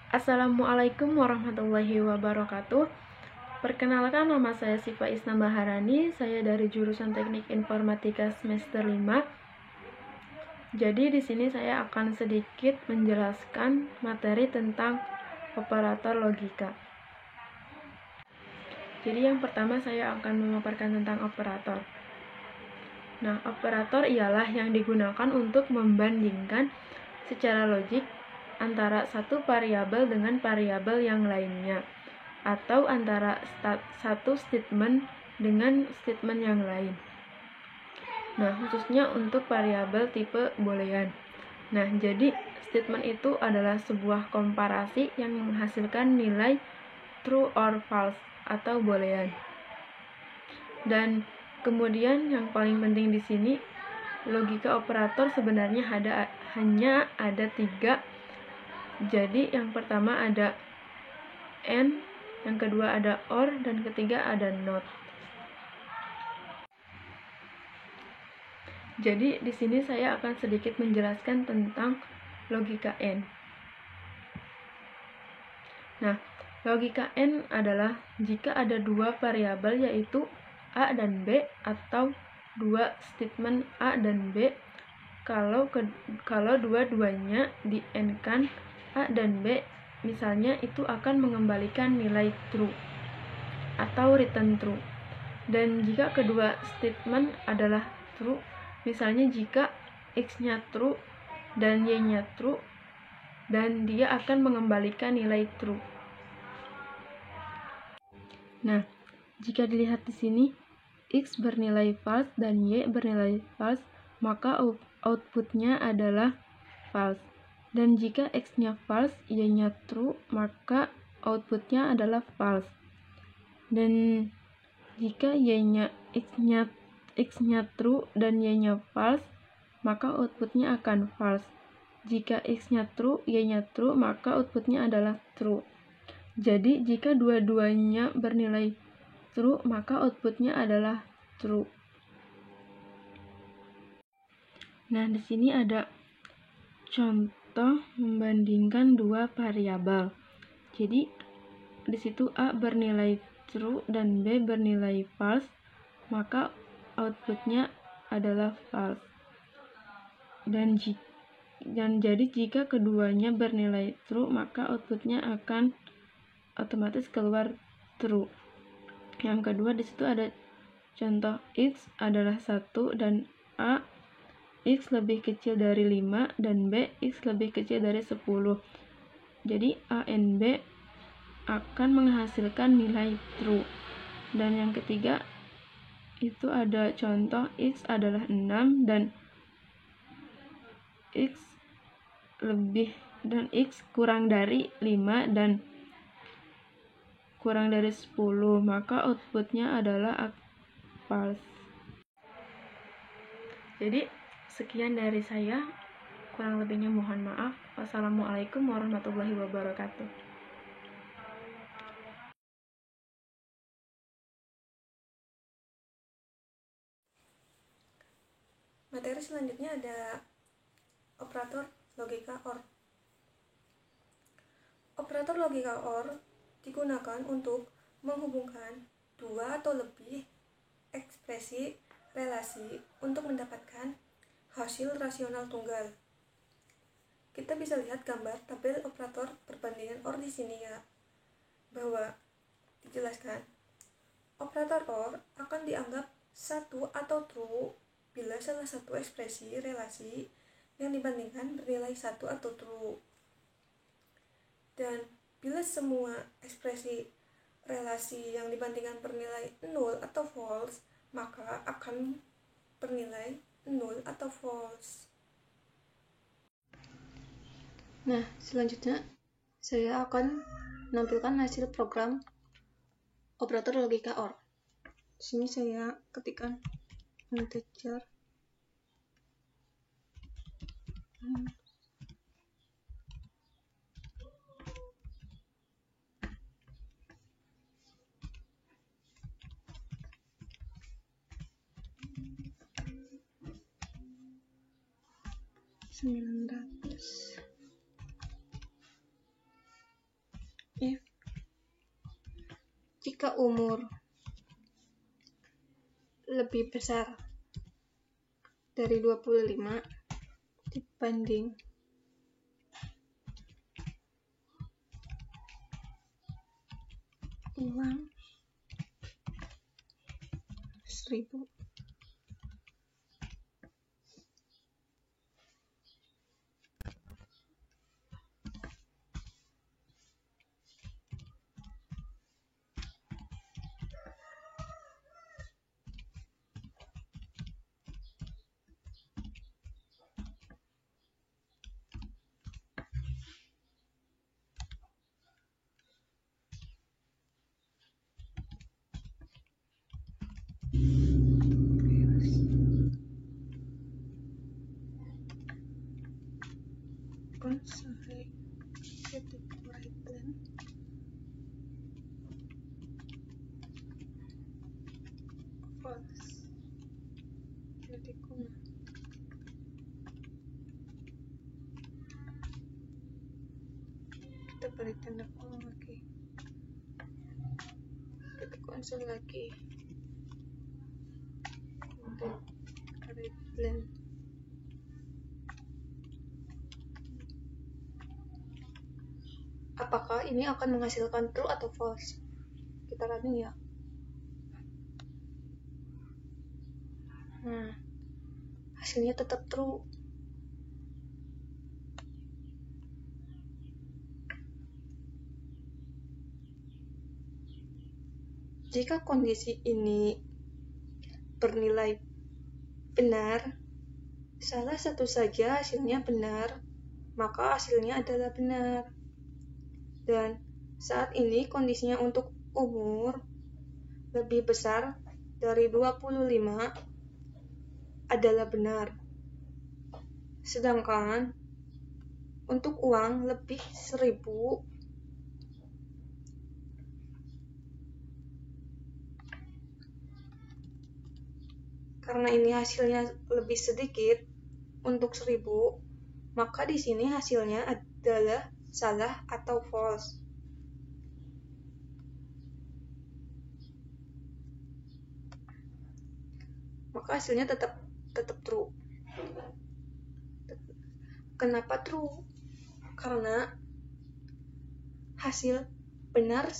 Assalamualaikum warahmatullahi wabarakatuh. Perkenalkan, nama saya Siva Isna Maharani. Saya dari jurusan Teknik Informatika semester 5. Jadi di sini saya akan sedikit menjelaskan materi tentang operator logika. Jadi yang pertama saya akan memaparkan tentang operator. Nah, operator ialah yang digunakan untuk membandingkan secara logik antara satu variabel dengan variabel yang lainnya, atau antara satu statement dengan statement yang lain. Nah, khususnya untuk variabel tipe boolean. Nah, jadi statement itu adalah sebuah komparasi yang menghasilkan nilai true or false atau boolean. Dan kemudian yang paling penting di sini, logika operator sebenarnya hanya ada 3. Jadi yang pertama ada and, yang kedua ada or, dan ketiga ada not. Jadi di sini saya akan sedikit menjelaskan tentang logika and. Nah, logika and adalah jika ada 2 variabel yaitu A dan B, atau 2 statement A dan B, kalau dua-duanya di and-kan A dan B, misalnya itu akan mengembalikan nilai true atau return true. Dan jika kedua statement adalah true, misalnya jika X-nya true dan Y-nya true, dan dia akan mengembalikan nilai true. Nah, jika dilihat di sini, X bernilai false dan Y bernilai false, maka outputnya adalah false. Dan jika X-nya false, Y-nya true, maka outputnya adalah false. Dan jika X-nya true dan Y-nya false, maka outputnya akan false. Jika X-nya true, Y-nya true, maka outputnya adalah true. Jadi, jika dua-duanya bernilai true, maka outputnya adalah true. Nah, di sini ada contoh membandingkan 2 variabel. Jadi, di situ A bernilai true dan B bernilai false, maka outputnya adalah false. Dan jadi jika keduanya bernilai true, maka outputnya akan otomatis keluar true. Yang kedua, di situ ada contoh X adalah 1 dan A X lebih kecil dari 5 dan B X lebih kecil dari 10. Jadi A and B akan menghasilkan nilai true. Dan yang ketiga, itu ada contoh X adalah 6 dan X kurang dari 5 dan kurang dari 10, maka outputnya adalah false. Jadi sekian dari saya, kurang lebihnya mohon maaf. Wassalamualaikum warahmatullahi wabarakatuh. Materi selanjutnya ada operator logika OR. Operator logika OR digunakan untuk menghubungkan 2 atau lebih ekspresi relasi untuk mendapatkan hasil rasional tunggal. Kita bisa lihat gambar tabel operator perbandingan OR di sini ya, bahwa dijelaskan operator OR akan dianggap satu atau true bila salah satu ekspresi relasi yang dibandingkan bernilai 1 atau true. Dan bila semua ekspresi relasi yang dibandingkan bernilai 0 atau false, maka akan bernilai 0 atau false. Nah, selanjutnya saya akan menampilkan hasil program operator logika OR. Di sini saya ketikkan integer umur lebih besar dari 25 dibanding uang 1.000. Sorry, getting right plan. False. Jadi kuna. Kita beri tanda kurung lagi. Kita konsol lagi. Untuk right plan. Apakah ini akan menghasilkan true atau false? Kita running ya. Nah, hasilnya tetap true. Jika kondisi ini bernilai benar, salah satu saja hasilnya benar, maka hasilnya adalah benar. Dan saat ini kondisinya untuk umur lebih besar dari 25 adalah benar. Sedangkan untuk uang lebih 1.000 karena ini hasilnya lebih sedikit untuk 1.000, maka di sini hasilnya adalah salah atau false. Maka hasilnya tetap true. Kenapa true? Karena hasil benar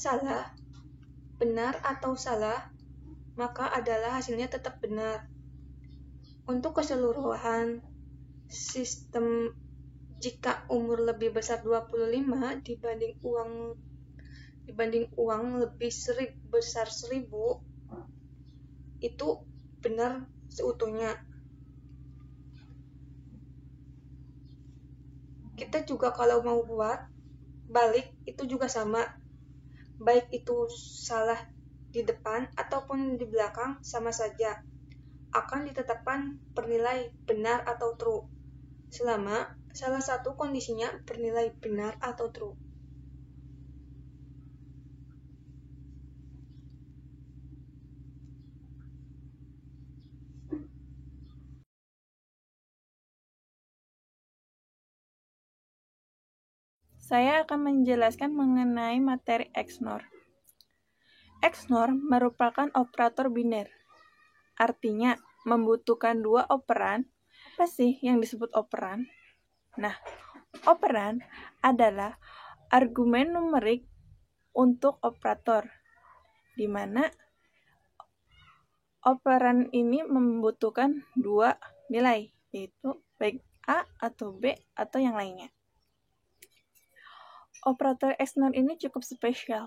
atau salah, maka adalah hasilnya tetap benar. Untuk keseluruhan sistem, jika umur lebih besar 25 dibanding uang lebih besar 1.000, itu benar seutuhnya. Kita juga kalau mau buat balik itu juga sama. Baik itu salah di depan ataupun di belakang sama saja. Akan ditetapkan bernilai benar atau true. Selama salah satu kondisinya bernilai benar atau true. Saya akan menjelaskan mengenai materi XNOR. XNOR merupakan operator biner. Artinya, membutuhkan dua operan. Apa sih yang disebut operan? Nah, operan adalah argumen numerik untuk operator, di mana operan ini membutuhkan dua nilai, yaitu baik A atau B atau yang lainnya. Operator XNOR ini cukup spesial,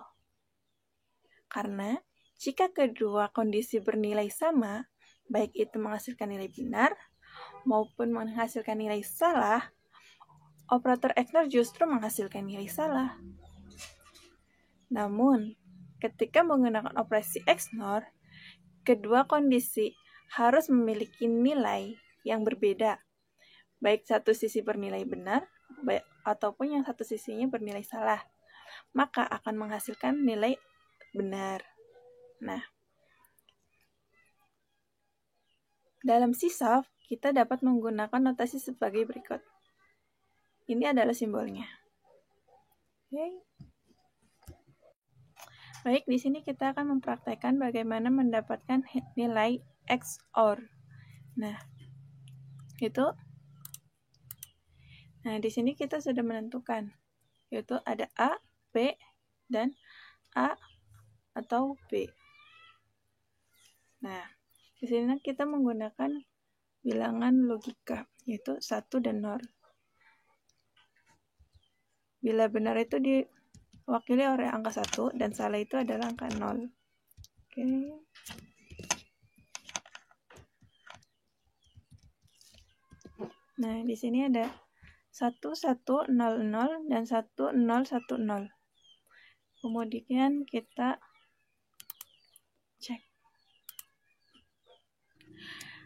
karena jika kedua kondisi bernilai sama, baik itu menghasilkan nilai benar maupun menghasilkan nilai salah, operator XNOR justru menghasilkan nilai salah. Namun, ketika menggunakan operasi XNOR, kedua kondisi harus memiliki nilai yang berbeda, baik satu sisi bernilai benar, ataupun yang satu sisinya bernilai salah, maka akan menghasilkan nilai benar. Nah, dalam CSOF, kita dapat menggunakan notasi sebagai berikut. Ini adalah simbolnya. Okay. Baik, di sini kita akan mempraktekkan bagaimana mendapatkan nilai XOR. Nah, di sini kita sudah menentukan, yaitu ada A, B, dan A atau B. Nah, di sini kita menggunakan bilangan logika, yaitu 1 dan 0. Bila benar itu diwakili oleh angka 1 dan salah itu adalah angka 0. Oke. Nah, di sini ada 1100 dan 1010. Kemudian kita cek.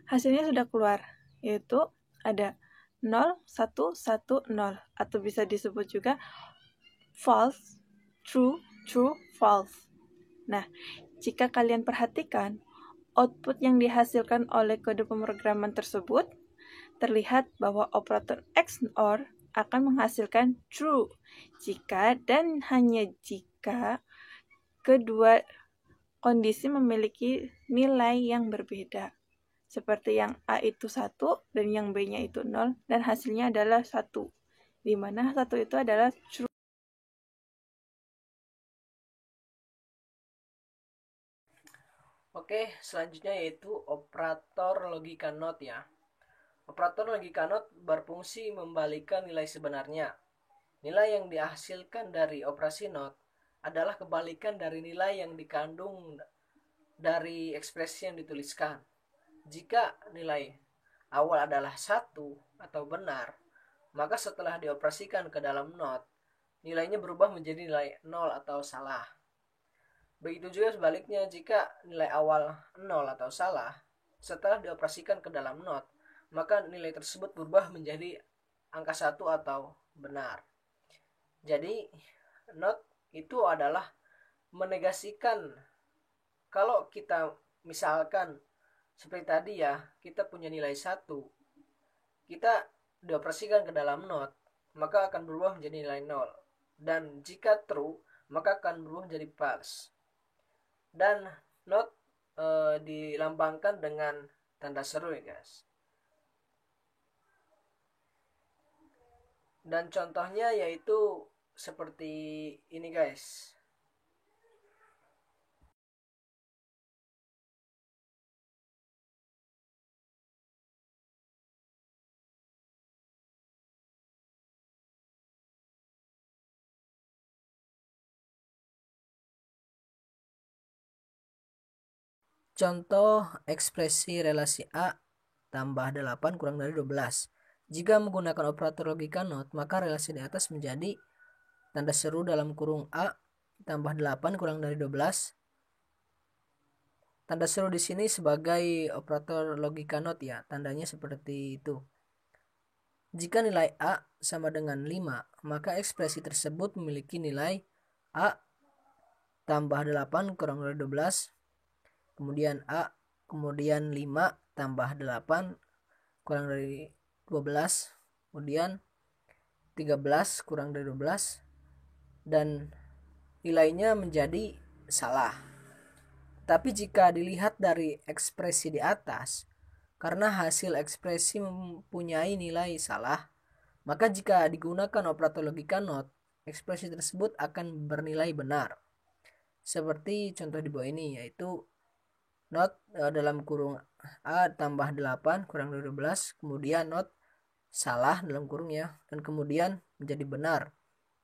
Hasilnya sudah keluar, yaitu ada 0110 atau bisa disebut juga false, true, false. Nah, jika kalian perhatikan, output yang dihasilkan oleh kode pemrograman tersebut terlihat bahwa operator XOR akan menghasilkan true jika dan hanya jika kedua kondisi memiliki nilai yang berbeda. Seperti yang A itu 1 dan yang B-nya itu 0 dan hasilnya adalah 1. Di mana 1 itu adalah true. Oke, selanjutnya yaitu operator logika NOT ya. Operator logika NOT berfungsi membalikan nilai sebenarnya. Nilai yang dihasilkan dari operasi NOT adalah kebalikan dari nilai yang dikandung dari ekspresi yang dituliskan. Jika nilai awal adalah 1 atau benar, maka setelah dioperasikan ke dalam NOT, nilainya berubah menjadi nilai 0 atau salah. Begitu juga sebaliknya, jika nilai awal 0 atau salah, setelah dioperasikan ke dalam NOT, maka nilai tersebut berubah menjadi angka 1 atau benar. Jadi, NOT itu adalah menegasikan. Kalau kita misalkan seperti tadi ya, kita punya nilai 1, kita dioperasikan ke dalam NOT, maka akan berubah menjadi nilai 0. Dan jika true, maka akan berubah menjadi false. Dan NOT dilambangkan dengan tanda seru ya guys. Dan contohnya yaitu seperti ini guys. Contoh ekspresi relasi A tambah 8 kurang dari 12. Jika menggunakan operator logika NOT, maka relasi di atas menjadi tanda seru dalam kurung A tambah 8 kurang dari 12. Tanda seru di sini sebagai operator logika NOT ya, tandanya seperti itu. Jika nilai A sama dengan 5, maka ekspresi tersebut memiliki nilai A tambah 8 kurang dari 12. Kemudian A, kemudian 5 tambah 8 kurang dari 12, kemudian 13 kurang dari 12, dan nilainya menjadi salah. Tapi jika dilihat dari ekspresi di atas, karena hasil ekspresi mempunyai nilai salah, maka jika digunakan operator logika NOT, ekspresi tersebut akan bernilai benar. Seperti contoh di bawah ini, yaitu NOT dalam kurung A tambah 8 kurang dari 12, kemudian NOT salah dalam kurung ya, dan kemudian menjadi benar,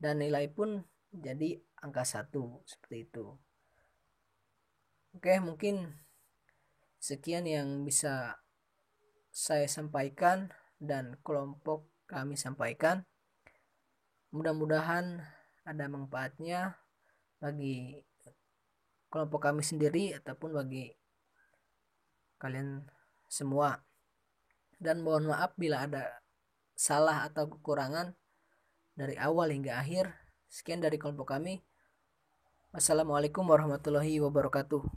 dan nilai pun jadi angka 1, seperti itu. Oke, mungkin sekian yang bisa saya sampaikan dan kelompok kami sampaikan. Mudah-mudahan ada manfaatnya bagi kelompok kami sendiri ataupun bagi kalian semua. Dan mohon maaf bila ada salah atau kekurangan dari awal hingga akhir. Sekian dari kelompok kami. Wassalamualaikum warahmatullahi wabarakatuh.